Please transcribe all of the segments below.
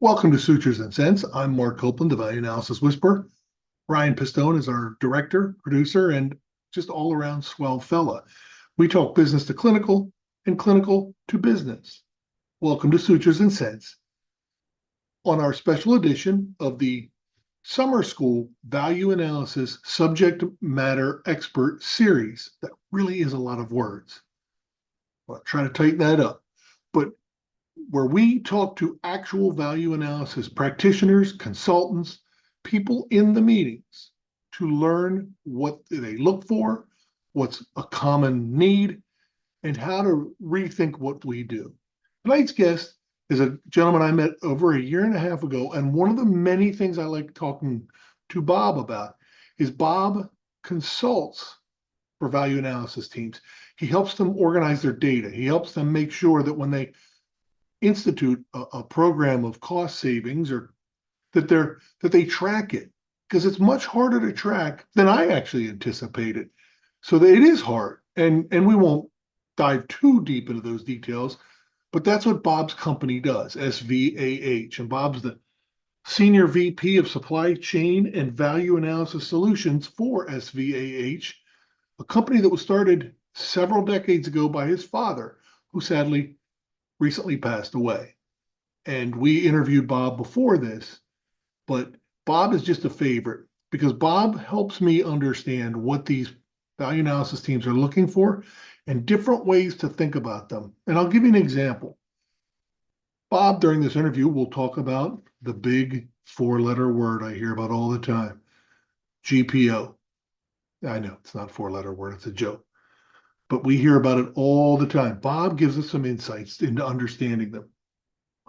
Welcome to Sutures and Cents. I'm Mark Copeland, the Value Analysis Whisperer. Ryan Pistone is our director, producer, and just all-around swell fella. We talk business to clinical and clinical to business. Welcome to Sutures and Cents on our special edition of the Summer School Value Analysis Subject Matter Expert Series. That really is a lot of words. I'll try to tighten that up. But where we talk to actual value analysis practitioners, consultants, people in the meetings to learn what they look for, what's a common need, and how to rethink what we do. Tonight's guest is a gentleman I met over a year and a half ago, and one of the many things I like talking to Bob about is Bob consults for value analysis teams. He helps them organize their data. He helps them make sure that when they institute a program of cost savings or that they track it, because it's much harder to track than I actually anticipated. So that it is hard, and we won't dive too deep into those details, but that's what Bob's company does, SVAH, and Bob's the Senior VP of Supply Chain and Value Analysis Solutions for SVAH, a company that was started several decades ago by his father, who sadly recently passed away. And we interviewed Bob before this, but Bob is just a favorite because Bob helps me understand what these value analysis teams are looking for and different ways to think about them. And I'll give you an example. Bob, during this interview, will talk about the big four-letter word I hear about all the time, GPO. I know it's not a four-letter word, it's a joke, but we hear about it all the time. Bob gives us some insights into understanding them.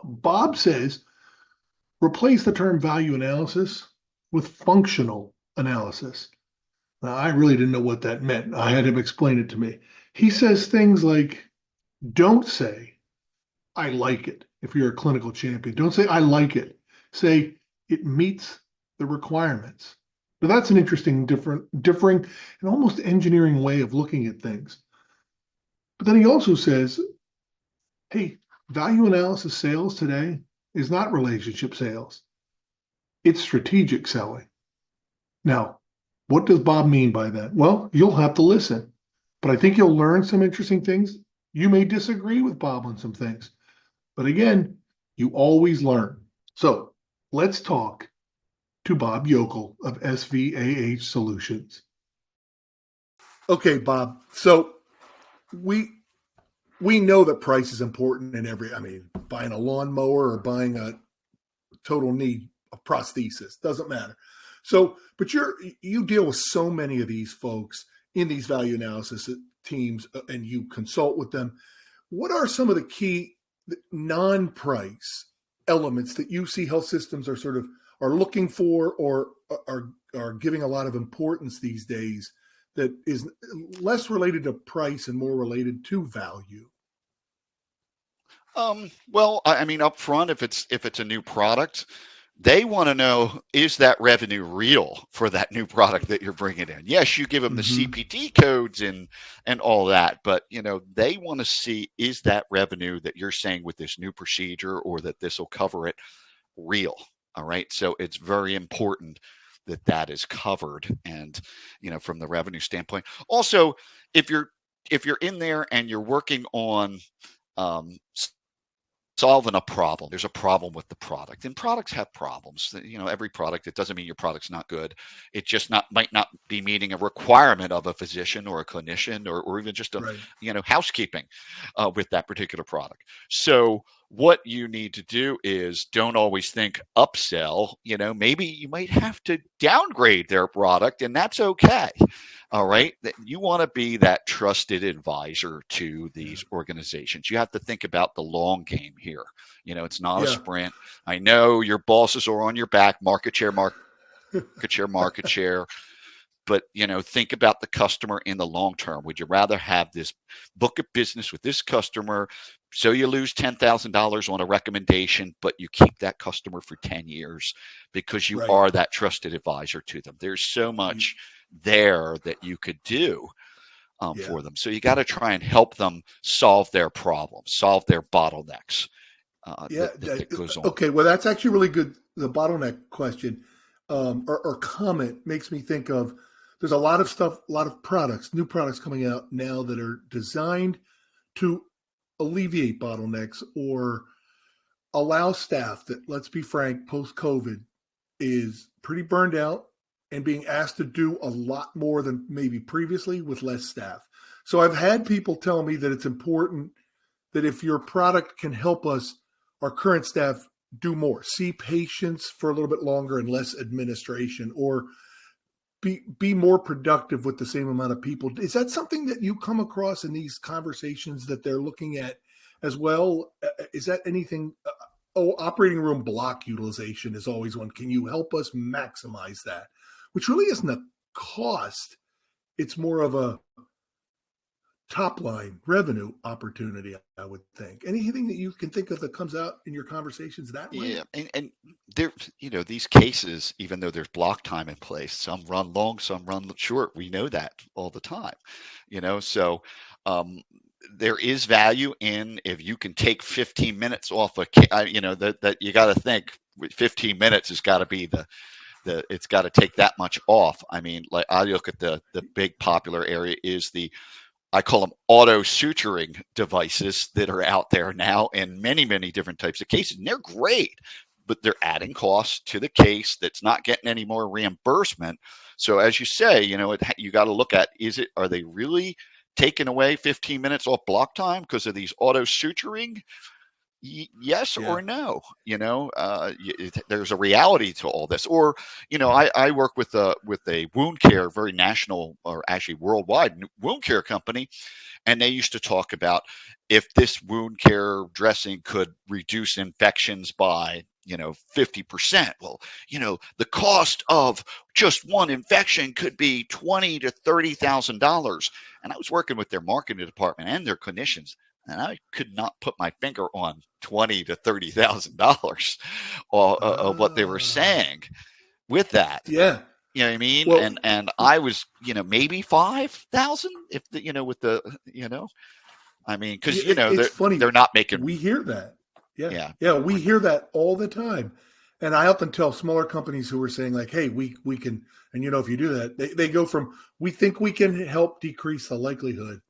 Bob says, replace the term value analysis with functional analysis. Now, I really didn't know what that meant. I had him explain it to me. He says things like, don't say, I like it. If you're a clinical champion, don't say, I like it. Say, it meets the requirements. Now, that's an interesting, differing, and almost engineering way of looking at things. But then he also says, hey, value analysis sales today is not relationship sales. It's strategic selling. Now, what does Bob mean by that? Well, you'll have to listen, but I think you'll learn some interesting things. You may disagree with Bob on some things, but again, you always learn. So let's talk to Bob Yokl of SVAH Solutions. Okay, Bob. So we know that price is important in buying a lawnmower or buying a total knee prosthesis, doesn't matter. So, but you deal with so many of these folks in these value analysis teams, and you consult with them. What are some of the key non-price elements that you see health systems are looking for or are giving a lot of importance these days that is less related to price and more related to value? Well, up front, if it's a new product, they want to know, is that revenue real for that new product that you're bringing in? Yes, you give them the CPT codes and all that, but they want to see, is that revenue that you're saying with this new procedure or that this will cover it real? All right. So it's very important that is covered, and from the revenue standpoint. Also, if you're in there and you're working on solving a problem, there's a problem with the product, and products have problems. Every product, it doesn't mean your product's not good. It just might not be meeting a requirement of a physician or a clinician or even just housekeeping with that particular product. So what you need to do is don't always think upsell. Maybe you might have to downgrade their product, and that's okay. All right. You want to be that trusted advisor to these organizations. You have to think about the long game here. It's not a sprint. I know your bosses are on your back, market share. But, think about the customer in the long term. Would you rather have this book of business with this customer so you lose $10,000 on a recommendation, but you keep that customer for 10 years because you are that trusted advisor to them? There's so much there that you could do for them. So you got to try and help them solve their problems, solve their bottlenecks. Yeah. that goes on. Okay. Well, that's actually really good. The bottleneck question or comment makes me think of there's a lot of stuff, a lot of products, new products coming out now that are designed to alleviate bottlenecks or allow staff that, let's be frank, post COVID is pretty burned out and being asked to do a lot more than maybe previously with less staff. So I've had people tell me that it's important that if your product can help us, our current staff do more, see patients for a little bit longer and less administration, or be more productive with the same amount of people. Is that something that you come across in these conversations that they're looking at as well? Is that anything? Operating room block utilization is always one. Can you help us maximize that? Which really isn't a cost. It's more of a top line revenue opportunity, I would think. Anything that you can think of that comes out in your conversations that way? Yeah, and there, these cases, even though there's block time in place, some run long, some run short. We know that all the time, So there is value in if you can take 15 minutes off that you got to think 15 minutes has got to be it's got to take that much off. I mean, like I look at the big popular area is I call them auto suturing devices that are out there now in many, many different types of cases. And they're great, but they're adding costs to the case that's not getting any more reimbursement. So as you say, you got to look at, are they really taking away 15 minutes off block time because of these auto suturing? Yes or no? There's a reality to all this. Or, I work with a wound care, very national or actually worldwide wound care company, and they used to talk about if this wound care dressing could reduce infections by 50%. Well, the cost of just one infection could be $20,000 to $30,000. And I was working with their marketing department and their clinicians, and I could not put my finger on $20,000 to $30,000 of what they were saying with that. Yeah. You know what I mean? Well, and I was, maybe 5,000 if with the, I mean, because it's funny. They're not making. We hear that. Yeah. We hear that all the time. And I often tell smaller companies who are saying like, hey, we can, and if you do that, they go from, we think we can help decrease the likelihood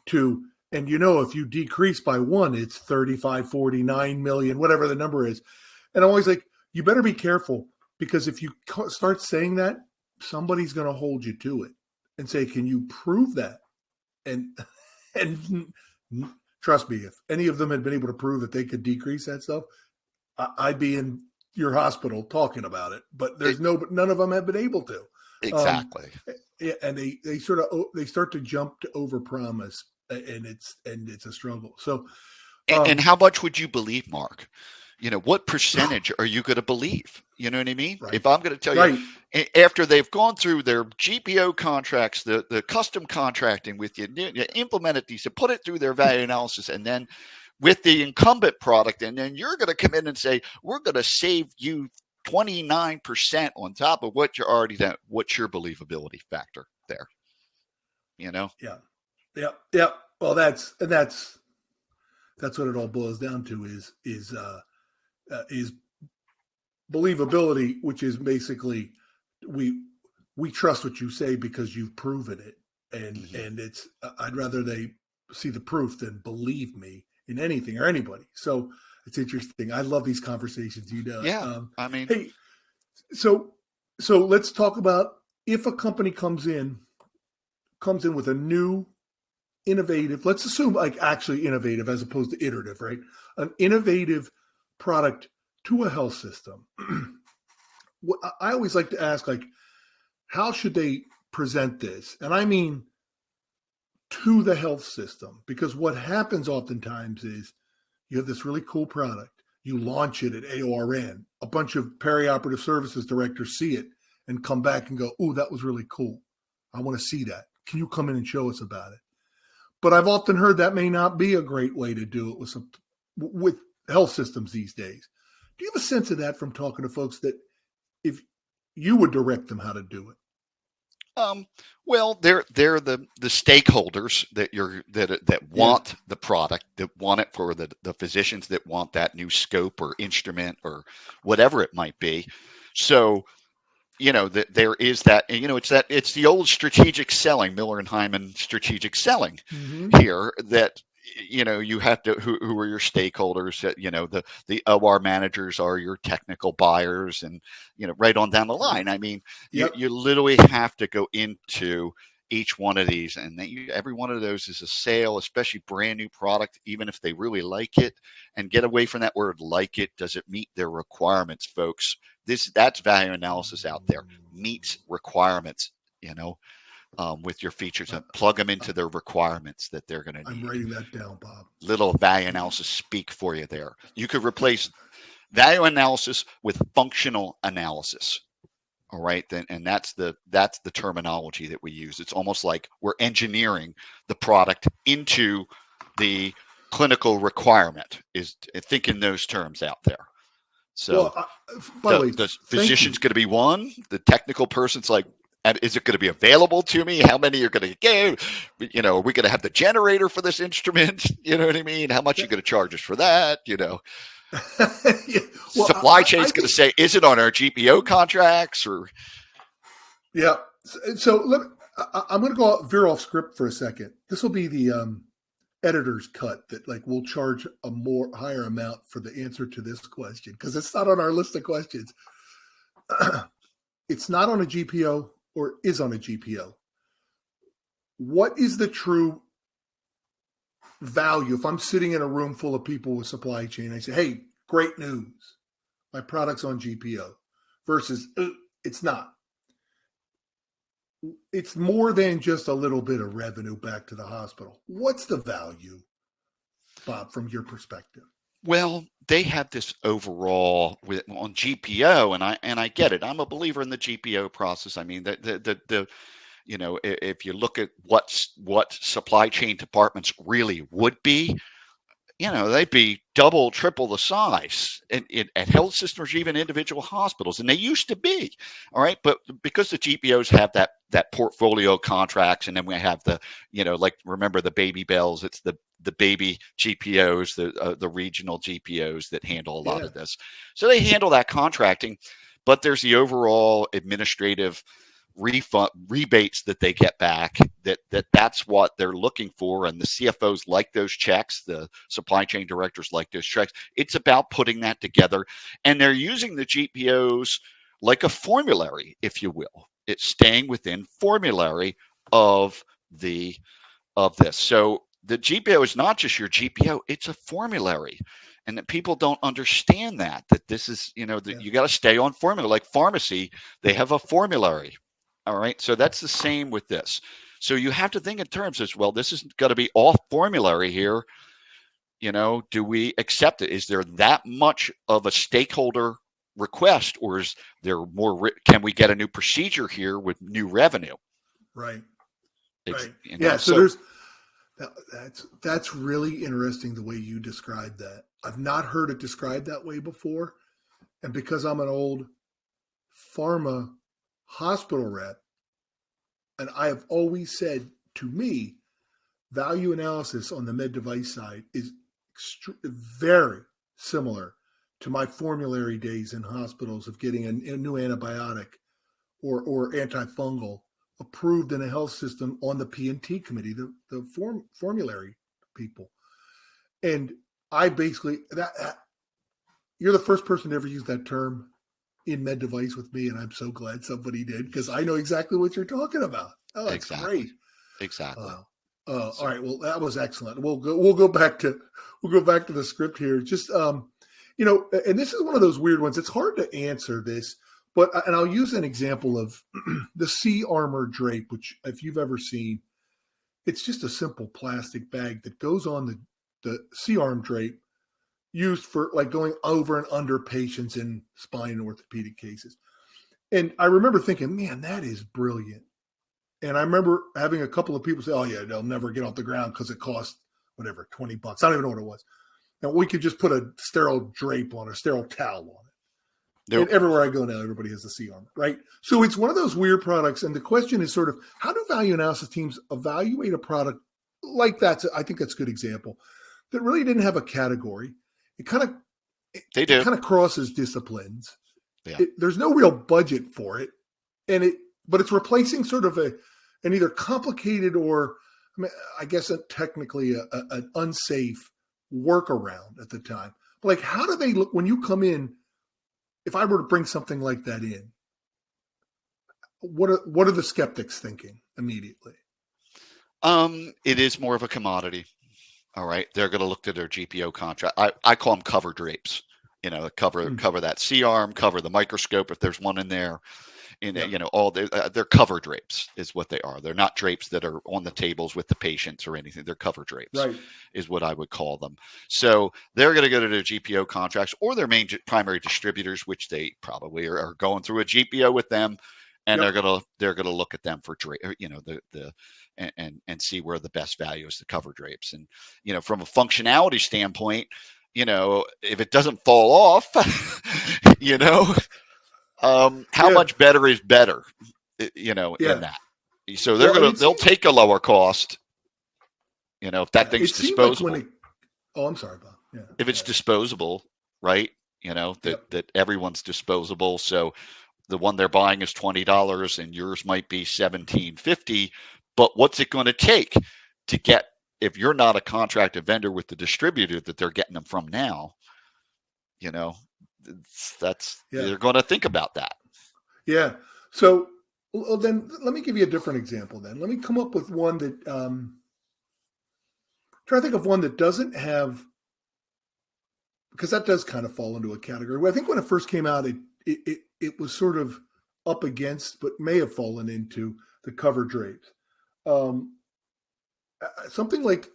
to, and if you decrease by one, it's 35, 49 million, whatever the number is. And I'm always like, you better be careful, because if you start saying that, somebody's going to hold you to it and say, can you prove that? And trust me, if any of them had been able to prove that they could decrease that stuff, I'd be in your hospital talking about it. But none of them have been able to. Exactly. And they start to jump to overpromise, and it's a struggle. So, and how much would you believe, Mark? What percentage are you going to believe? You know what I mean? Right. If I'm going to tell you, after they've gone through their GPO contracts, the custom contracting with you implemented these, and put it through their value analysis, and then with the incumbent product, and then you're going to come in and say, we're going to save you 29% on top of what you're already done. What's your believability factor there? Yeah. Well, that's what it all boils down to is believability, which is basically we trust what you say because you've proven it, and it's I'd rather they see the proof than believe me in anything or anybody. So it's interesting. I love these conversations. Yeah. I mean, hey, so let's talk about if a company comes in with a new innovative, let's assume like actually innovative as opposed to iterative, right? An innovative product to a health system. I always like to ask, like, how should they present this? And I mean to the health system, because what happens oftentimes is you have this really cool product, you launch it at AORN, a bunch of perioperative services directors see it and come back and go, "Ooh, that was really cool. I want to see that. Can you come in and show us about it?" But I've often heard that may not be a great way to do it with health systems these days. Do you have a sense of that from talking to folks, that if you would direct them how to do it? Well, they're the stakeholders that want the product, that want it for the physicians that want that new scope or instrument or whatever it might be. So that there is that, it's the old strategic selling, Miller and Hyman strategic selling here, that you have to, who are your stakeholders, that the OR managers are your technical buyers, and right on down the line. I mean, you literally have to go into each one of these, and every one of those is a sale, especially brand new product, even if they really like it. And get away from that word like it. Does it meet their requirements, folks? That's value analysis out there. Meets requirements, with your features, and plug them into their requirements that they're going to need. I'm writing that down, Bob. Little value analysis speak for you there. You could replace value analysis with functional analysis. All right, and that's the terminology that we use. It's almost like we're engineering the product into the clinical requirement. Is think in those terms out there. So, by the way, the physician's going to be one. The technical person's like, is it going to be available to me? How many are going to give? Are we going to have the generator for this instrument? You know what I mean? How much are you going to charge us for that? Supply chain's going to say, is it on our GPO contracts or? Yeah. So I'm going to veer off script for a second. This will be the editor's cut that we'll charge a higher amount for the answer to this question, because it's not on our list of questions. It's not on a GPO or is on a GPO. What is the true value? If I'm sitting in a room full of people with supply chain, I say, hey, great news, my product's on GPO, versus it's not. It's more than just a little bit of revenue back to the hospital. What's the value, Bob, from your perspective? Well, they have this overall on GPO, and I get it. I'm a believer in the GPO process. I mean, if you look at what supply chain departments really would be, they'd be double, triple the size at health systems or even individual hospitals, and they used to be. All right, but because the GPOs have that portfolio contracts, and then we have remember the baby bells, it's the baby GPOs, the regional GPOs that handle a lot of this. So they handle that contracting, but there's the overall administrative rebates that they get back, that's what they're looking for, and the CFOs like those checks, the supply chain directors like those checks. It's about putting that together, and they're using the GPOs like a formulary, if you will. It's staying within formulary of this. So the GPO is not just your GPO, it's a formulary. And that people don't understand that this is, you got to stay on formula. Like pharmacy, they have a formulary. All right. So that's the same with this. So you have to think in terms of, well, this is going to be off formulary here. Do we accept it? Is there that much of a stakeholder request, or is there more? Can we get a new procedure here with new revenue? Right. Right. So that's really interesting the way you described that. I've not heard it described that way before. And because I'm an old pharma hospital rep, and I have always said, to me, value analysis on the med device side is very similar to my formulary days in hospitals of getting a new antibiotic or antifungal approved in a health system on the P&T committee, the formulary people. And I basically, you're the first person to ever use that term in med device with me, and I'm so glad somebody did, because I know exactly what you're talking about. Oh, that's great. Exactly. All right. Well, that was excellent. We'll go back to the script here. Just and this is one of those weird ones. It's hard to answer this, and I'll use an example of the C-armor drape, which if you've ever seen, it's just a simple plastic bag that goes on the C-arm drape, used for going over and under patients in spine and orthopedic cases. And I remember thinking, man, that is brilliant. And I remember having a couple of people say, oh yeah, they'll never get off the ground because it costs whatever, $20. I don't even know what it was. And we could just put a sterile drape on, a sterile towel on it. And everywhere I go now, everybody has the C armor, right? So it's one of those weird products. And the question is sort of, how do value analysis teams evaluate a product like that? I think that's a good example that really didn't have a category. It kind of crosses disciplines. Yeah. There's no real budget for it. But it's replacing sort of an either complicated or, I guess, technically an unsafe workaround at the time. But like, how do they look when you come in? If I were to bring something like that in, what are the skeptics thinking immediately? It is more of a commodity. All right. They're going to look to their GPO contract. I call them cover drapes, cover that C-arm, cover the microscope if there's one in there. They're cover drapes is what they are. They're not drapes that are on the tables with the patients or anything. They're cover drapes, right, is what I would call them. So they're going to go to their GPO contracts or their primary distributors, which they probably are going through a GPO with them, and they're going to look at them for and see where the best value is to cover drapes. And from a functionality standpoint, if it doesn't fall off, how much better is better, in that. So they'll take a lower cost, if that thing's disposable. Like I'm sorry, Bob. Yeah. If it's disposable, right? That everyone's disposable. So the one they're buying is $20 and yours might be $17.50. But what's it going to take to get, if you're not a contracted vendor with the distributor that they're getting them from now, they're going to think about that. Yeah. So then let me give you a different example then. Let me come up with one that, try to think of one that doesn't have, because that does kind of fall into a category. I think when it first came out, it was sort of up against, but may have fallen into the cover drapes. Something like,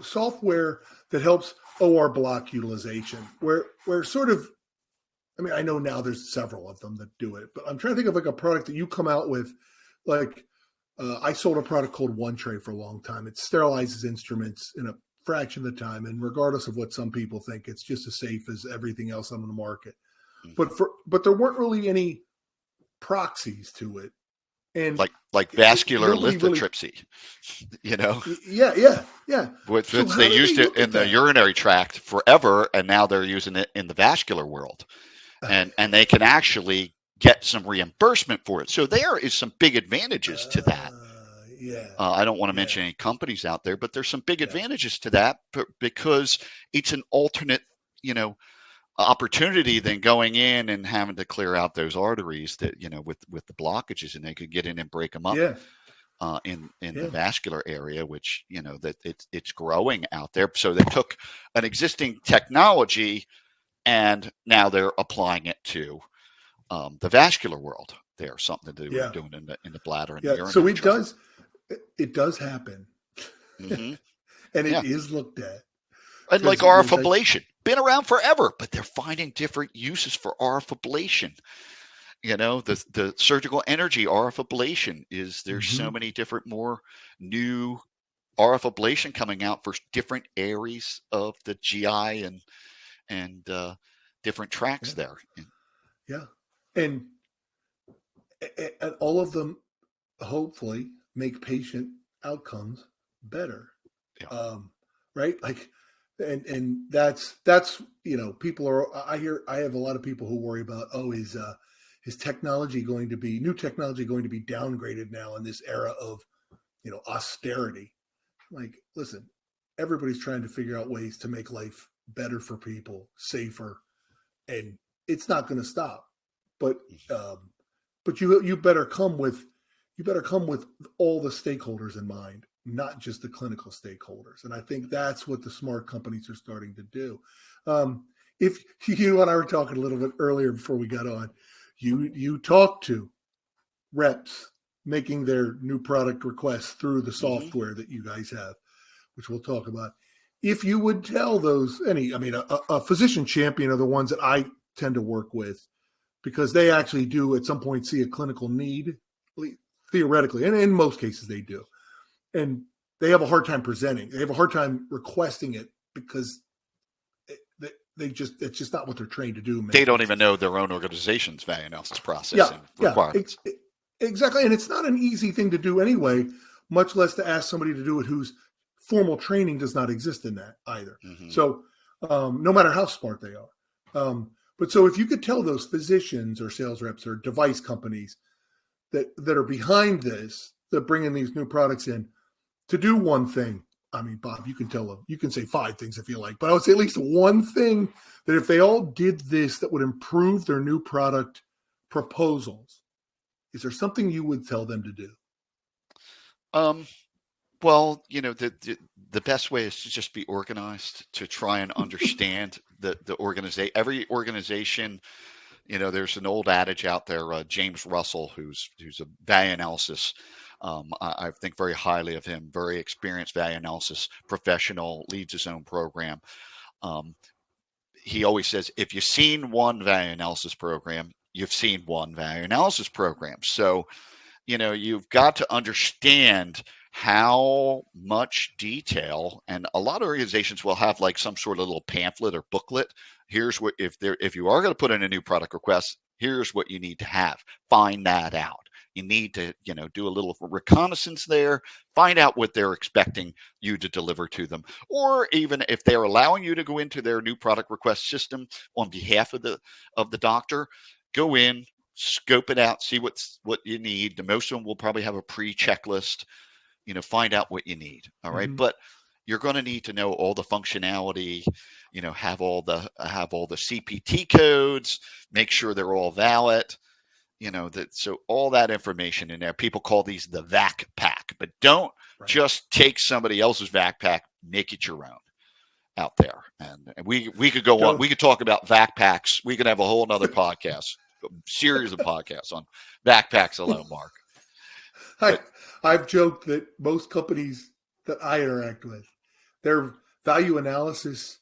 software that helps OR block utilization, where sort of, I know now there's several of them that do it, but I'm trying to think of like a product that you come out with. Like, I sold a product called One Tray for a long time. It sterilizes instruments in a fraction of the time. And regardless of what some people think, it's just as safe as everything else on the market. But there weren't really any proxies to it. And like vascular lithotripsy, Yeah. Which they used it in the urinary tract forever, and now they're using it in the vascular world. And they can actually get some reimbursement for it. So there is some big advantages to that. I don't want to mention any companies out there, but there's some big advantages to that because it's an alternate, opportunity than going in and having to clear out those arteries that, with the blockages, and they could get in and break them up in the vascular area, which, that it's growing out there. So they took an existing technology and now they're applying it to the vascular world. There's something they were doing in the bladder and the urinary so tract. It does happen. Mm-hmm. And it is looked at. And like RF ablation, been around forever, but they're finding different uses for RF ablation. The surgical energy RF ablation there's so many different more new RF ablation coming out for different areas of the GI and different tracks there. Yeah. And all of them hopefully make patient outcomes better. Yeah. Right? Like, and that's people are. I have a lot of people who worry about is new technology going to be downgraded now in this era of austerity. Like, listen, everybody's trying to figure out ways to make life better for people, safer, and it's not going to stop. But you better come with all the stakeholders in mind, not just the clinical stakeholders. And I think that's what the smart companies are starting to do. If you and I were talking a little bit earlier before we got on, you talk to reps making their new product requests through the software that you guys have, which we'll talk about. If you would tell a physician champion are the ones that I tend to work with because they actually do at some point see a clinical need, theoretically, and in most cases they do. And they have a hard time presenting. They have a hard time requesting it because it's just not what they're trained to do. They don't even know their own organization's value analysis process Yeah, and requirements. Exactly. And it's not an easy thing to do anyway, much less to ask somebody to do it whose formal training does not exist in that either. Mm-hmm. So no matter how smart they are. But so if you could tell those physicians or sales reps or device companies that are behind this, that bringing these new products in, to do one thing. I mean, Bob, you can tell them, you can say 5 things if you like, but I would say at least one thing that if they all did this, that would improve their new product proposals. Is there something you would tell them to do? Well, the best way is to just be organized, to try and understand the organization. Every organization, there's an old adage out there, James Russell, who's a value analysis. I think very highly of him, very experienced value analysis professional, leads his own program. He always says, if you've seen one value analysis program, you've seen one value analysis program. So, you've got to understand how much detail, and a lot of organizations will have like some sort of little pamphlet or booklet. Here's what, if you are going to put in a new product request, here's what you need to have. Find that out. You need to, do a little reconnaissance there, find out what they're expecting you to deliver to them. Or even if they're allowing you to go into their new product request system on behalf of the doctor, go in, scope it out, see what you need. Most of them will probably have a pre-checklist, find out what you need. All right. Mm-hmm. But you're going to need to know all the functionality, have all the CPT codes, make sure they're all valid. So all that information in there. People call these the VAC pack, but don't just take somebody else's VAC pack, make it your own out there. And we could go on. We could talk about VAC packs. We could have a whole nother podcast, series of podcasts on VAC packs alone, Mark. I've joked that most companies that I interact with, their value analysis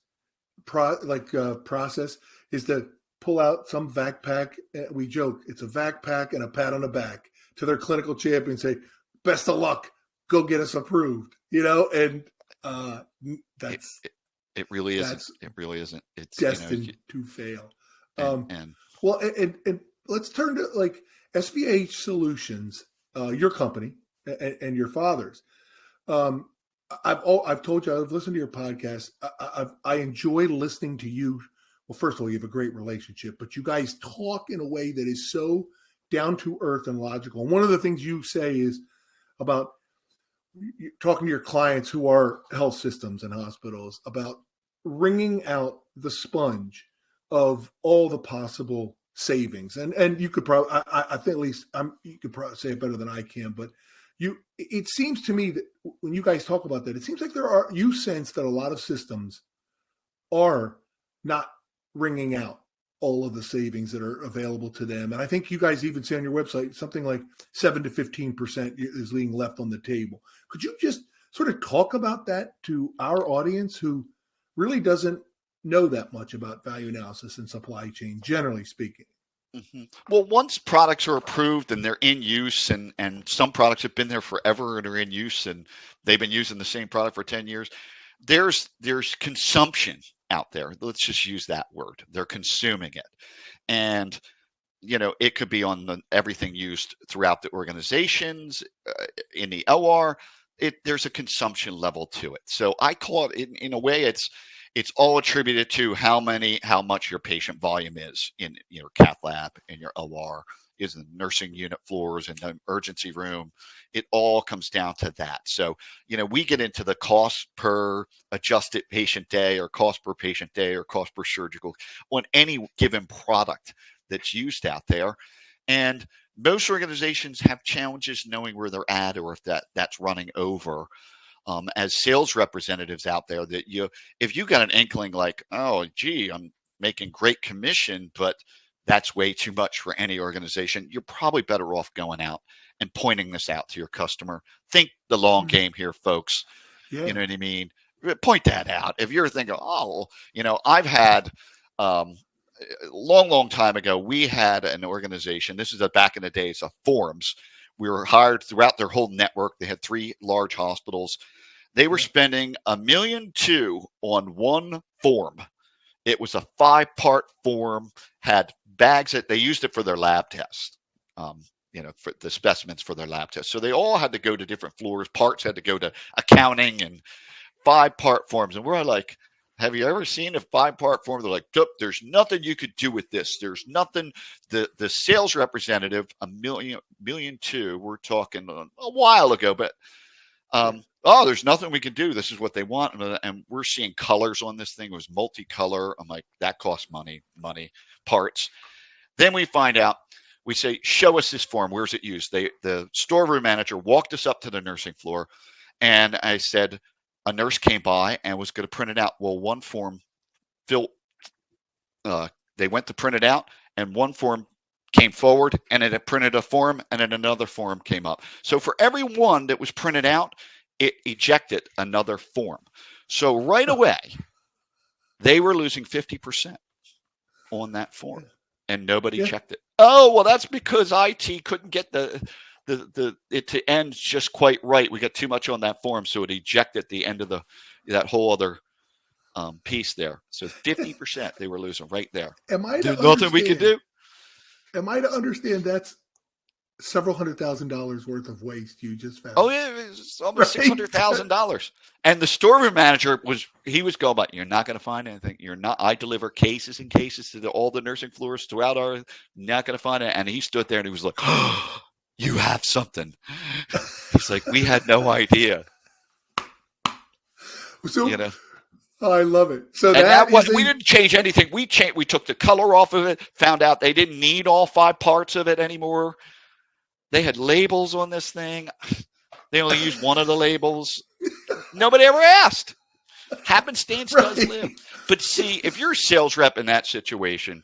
process is to pull out some VAC pack. We joke it's a VAC pack and a pat on the back to their clinical champion, say, best of luck, go get us approved, and that's it really isn't. It really isn't. It's destined to fail. And let's turn to like SVAH Solutions, your company and your father's. I've told you, I've listened to your podcast. I enjoy listening to you. Well, first of all, you have a great relationship, but you guys talk in a way that is so down to earth and logical. And one of the things you say is about talking to your clients who are health systems and hospitals about wringing out the sponge of all the possible savings. And you could probably, I think at least you could probably say it better than I can, but it seems to me that when you guys talk about that, it seems like you sense that a lot of systems are not wringing out all of the savings that are available to them. And I think you guys even say on your website, something like 7 to 15% is being left on the table. Could you just sort of talk about that to our audience who really doesn't know that much about value analysis and supply chain, generally speaking? Mm-hmm. Well, once products are approved and they're in use, and some products have been there forever and are in use, and they've been using the same product for 10 years, there's consumption out there. Let's just use that word. They're consuming it. And, it could be on everything used throughout the organizations, in the OR. There's a consumption level to it. So I call it, in a way, it's all attributed to how much your patient volume is in your cath lab, in your OR, is in the nursing unit floors, in the emergency room. It all comes down to that. So, we get into the cost per adjusted patient day, or cost per patient day, or cost per surgical on any given product that's used out there. And most organizations have challenges knowing where they're at, or if that's running over. As sales representatives out there, that if you got an inkling like, oh, gee, I'm making great commission, but that's way too much for any organization, you're probably better off going out and pointing this out to your customer. Think the long game here, folks. Yeah. You know what I mean? Point that out. If you're thinking, I've had, long time ago, we had an organization. This is back in the days of forums. We were hired throughout their whole network. They had 3 large hospitals. They were spending $1.2 million on one form It was a 5-part form, had bags that they used it for their lab test, for the specimens for their lab test. So they all had to go to different floors. Parts had to go to accounting, and 5-part forms. And we're like, have you ever seen a 5-part form? They're like, nope, there's nothing you could do with this. There's nothing. The sales representative, $1.2 million, we're talking a while ago, but there's nothing we can do. This is what they want. And we're seeing colors on this thing. It was multicolor. I'm like, that costs money, parts. Then we find out, we say, show us this form. Where's it used? The storeroom manager walked us up to the nursing floor, and I said, a nurse came by and was going to print it out. Well, one form they went to print it out, and one form came forward, and it had printed a form, and then another form came up. So for every one that was printed out, it ejected another form. So right away, they were losing 50% on that form, and nobody checked it. Oh, well, that's because IT couldn't get it to end just quite right. We got too much on that form, so it ejected the end of that whole other piece there. So 50% they were losing right there. There's nothing we can do. Am I to understand that's several $100,000 worth of waste you just found? Oh yeah, it's almost $600,000. And the storeroom manager was going, but you're not going to find anything. You're not. I deliver cases and cases to all the nursing floors throughout not going to find it. And he stood there and he was like, oh, you have something. He's like, we had no idea. So, I love it. So we didn't change anything. We took the color off of it, found out they didn't need all 5 parts of it anymore. They had labels on this thing. They only used one of the labels. Nobody ever asked. Happenstance does live. But see, if you're a sales rep in that situation,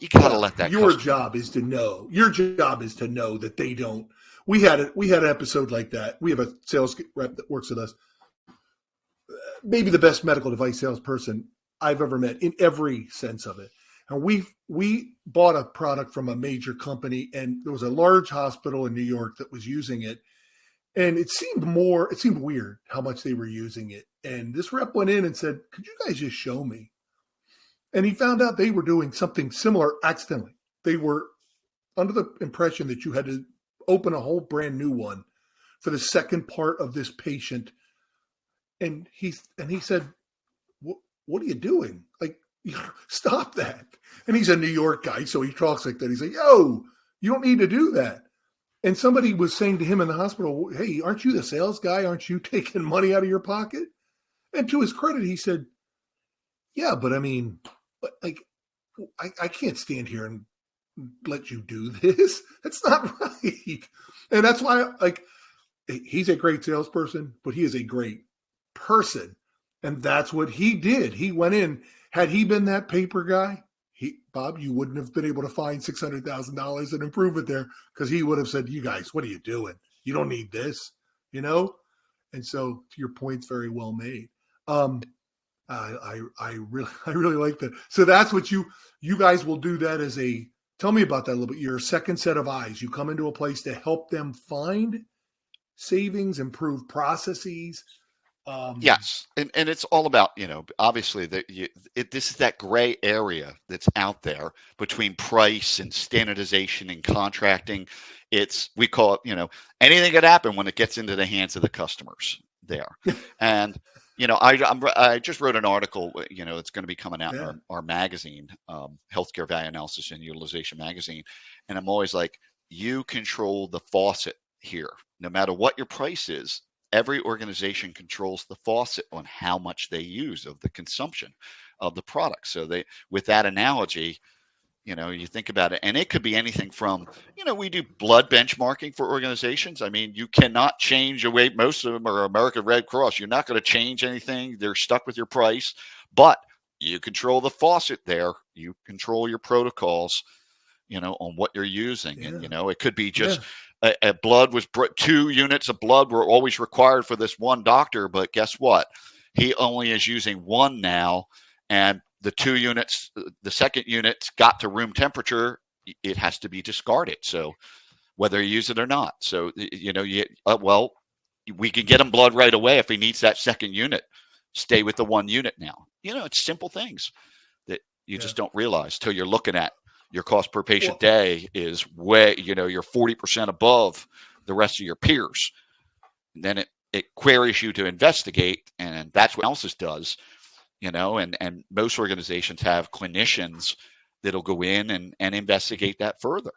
you got to let that go. Your job is to know. Your job is to know that they don't. We had an episode like that. We have a sales rep that works with us. Maybe the best medical device salesperson I've ever met in every sense of it. And we bought a product from a major company, and there was a large hospital in New York that was using it. And it seemed weird how much they were using it. And this rep went in and said, could you guys just show me? And he found out they were doing something similar accidentally. They were under the impression that you had to open a whole brand new one for the second part of this patient. And he said, what are you doing? Like, stop that. And he's a New York guy, so he talks like that. He's like, yo, you don't need to do that. And somebody was saying to him in the hospital, hey, aren't you the sales guy? Aren't you taking money out of your pocket? And to his credit, he said, yeah, but I mean, like, I can't stand here and let you do this. That's not right. And that's why, like, he's a great salesperson, but he is a great person. And that's what he did. He went in. Had he been that paper guy, Bob, you wouldn't have been able to find $600,000 and improve it there, because he would have said, you guys, what are you doing? You don't need this, And so, to your point's very well made. I really like that. So that's what you guys will do that as tell me about that a little bit. Your second set of eyes. You come into a place to help them find savings, improve processes. Yes. And it's all about, obviously this is that gray area that's out there between price and standardization and contracting. We call it, anything could happen when it gets into the hands of the customers there. And, I just wrote an article, it's going to be coming out in our magazine, Healthcare Value Analysis and Utilization magazine. And I'm always like, you control the faucet here, no matter what your price is. Every organization controls the faucet on how much they use of the consumption of the product. So with that analogy, you think about it, and it could be anything from, we do blood benchmarking for organizations. I mean, you cannot change away. Most of them are American Red Cross. You're not going to change anything. They're stuck with your price, but you control the faucet there. You control your protocols, on what you're using. Yeah. And, it could be just a blood was 2 units of blood were always required for this one doctor, but guess what? He only is using 1 now, and the 2 units, the second unit got to room temperature, it has to be discarded. So whether you use it or not. So, we can get him blood right away if he needs that second unit. Stay with the 1 unit now. It's simple things. You Yeah. just don't realize till you're looking at your cost per patient day is way, you're 40% above the rest of your peers. And then it queries you to investigate, and that's what analysis does, and most organizations have clinicians that'll go in and investigate that further.